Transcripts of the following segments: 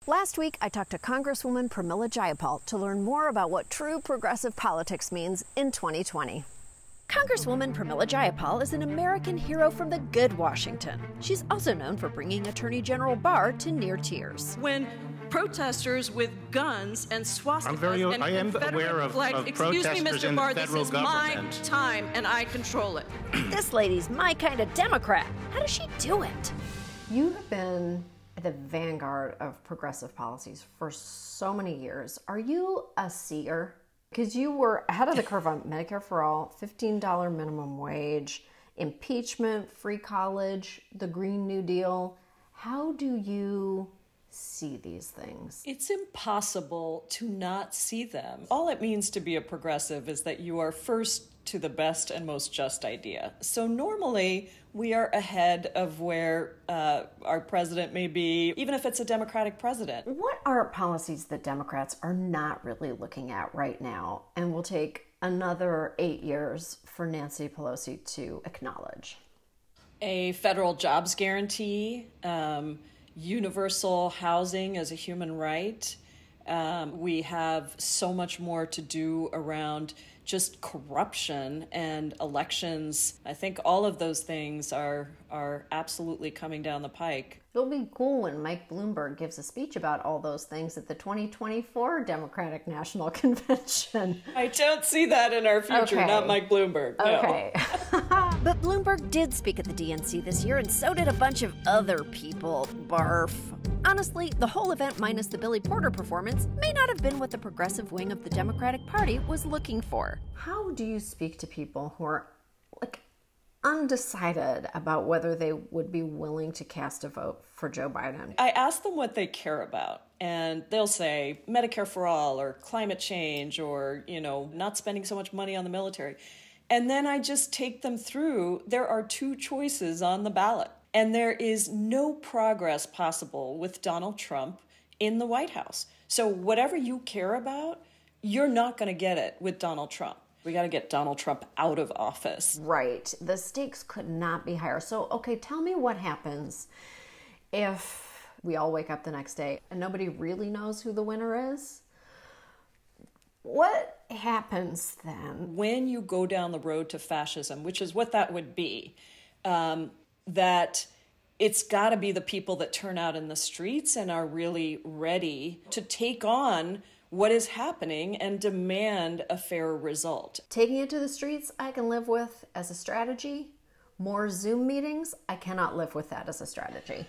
Last week, I talked to Congresswoman Pramila Jayapal to learn more about what true progressive politics means in 2020. Congresswoman Pramila Jayapal is an American hero from the good Washington. She's also known for bringing Attorney General Barr to near tears. When protesters with guns and swastikas and Confederate flags, excuse me, Mr. Barr, this is my time and I control it. This lady's my kind of Democrat. How does she do it? You have been at the vanguard of progressive policies for so many years. Are you a seer? Because you were ahead of the curve on Medicare for All, $15 minimum wage, impeachment, free college, the Green New Deal. How do you see these things? It's impossible to not see them. All it means to be a progressive is that you are first to the best and most just idea. So normally we are ahead of where our president may be, even if it's a Democratic president. What are policies that Democrats are not really looking at right now and will take another 8 years for Nancy Pelosi to acknowledge? A federal jobs guarantee, universal housing as a human right. We have so much more to do around just corruption and elections. I think all of those things are absolutely coming down the pike. It'll be cool when Mike Bloomberg gives a speech about all those things at the 2024 Democratic National Convention. I don't see that in our future, okay. Not Mike Bloomberg. No. Okay. But Bloomberg did speak at the DNC this year, and so did a bunch of other people. Barf. Honestly, the whole event minus the Billy Porter performance may not have been what the progressive wing of the Democratic Party was looking for. How do you speak to people who are, undecided about whether they would be willing to cast a vote for Joe Biden? I ask them what they care about, and they'll say Medicare for all or climate change or, not spending so much money on the military. And then I just take them through. There are two choices on the ballot, and there is no progress possible with Donald Trump in the White House. So whatever you care about, you're not going to get it with Donald Trump. We got to get Donald Trump out of office. Right. The stakes could not be higher. So, okay, tell me what happens if we all wake up the next day and nobody really knows who the winner is. What happens then? When you go down the road to fascism, which is what that would be, that it's got to be the people that turn out in the streets and are really ready to take on what is happening and demand a fair result. Taking it to the streets, I can live with as a strategy. More Zoom meetings, I cannot live with that as a strategy.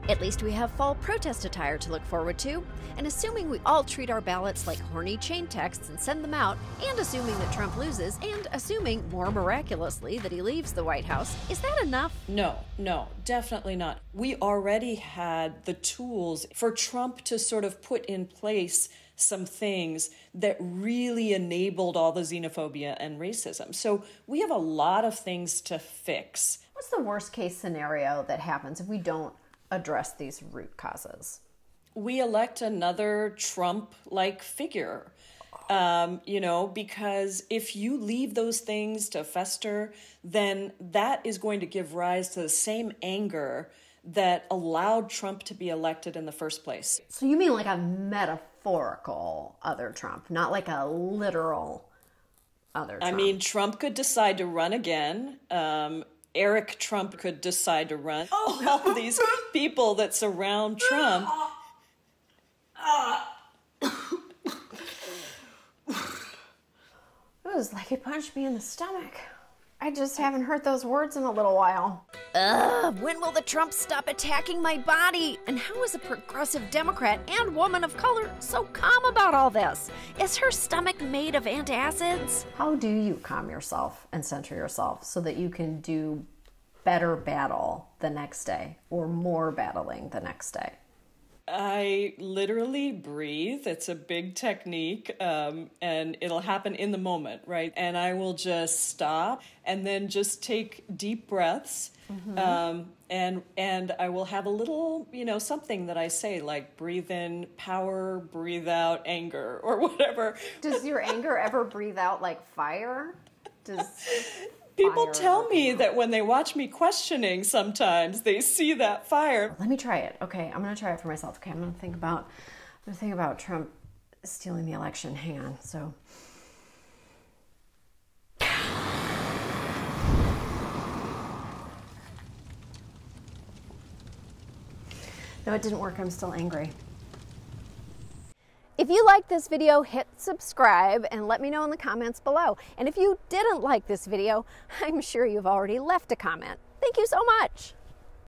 At least we have fall protest attire to look forward to. And assuming we all treat our ballots like horny chain texts and send them out, and assuming that Trump loses, and assuming more miraculously that he leaves the White House, is that enough? No, definitely not. We already had the tools for Trump to sort of put in place some things that really enabled all the xenophobia and racism. So we have a lot of things to fix. What's the worst case scenario that happens if we don't address these root causes? We elect another Trump-like figure, because if you leave those things to fester, then that is going to give rise to the same anger that allowed Trump to be elected in the first place. So you mean like a metaphorical other Trump, not like a literal other Trump? I mean, Trump could decide to run again. Eric Trump could decide to run. All these people that surround Trump. It was like he punched me in the stomach. I just haven't heard those words in a little while. When will the Trumps stop attacking my body? And how is a progressive Democrat and woman of color so calm about all this? Is her stomach made of antacids? How do you calm yourself and center yourself so that you can do better battle the next day or more battling the next day? I literally breathe. It's a big technique, and it'll happen in the moment, right? And I will just stop and then just take deep breaths. And I will have a little, something that I say, like breathe in power, breathe out anger, or whatever. Does your anger ever breathe out like fire? People fire tell me out. that when they watch me questioning, sometimes they see that fire. Let me try it. Okay, I'm gonna try it for myself. Okay, I'm gonna think about Trump stealing the election. Hang on. So. No, it didn't work. I'm still angry. If you liked this video, hit subscribe and let me know in the comments below. And if you didn't like this video, I'm sure you've already left a comment. Thank you so much.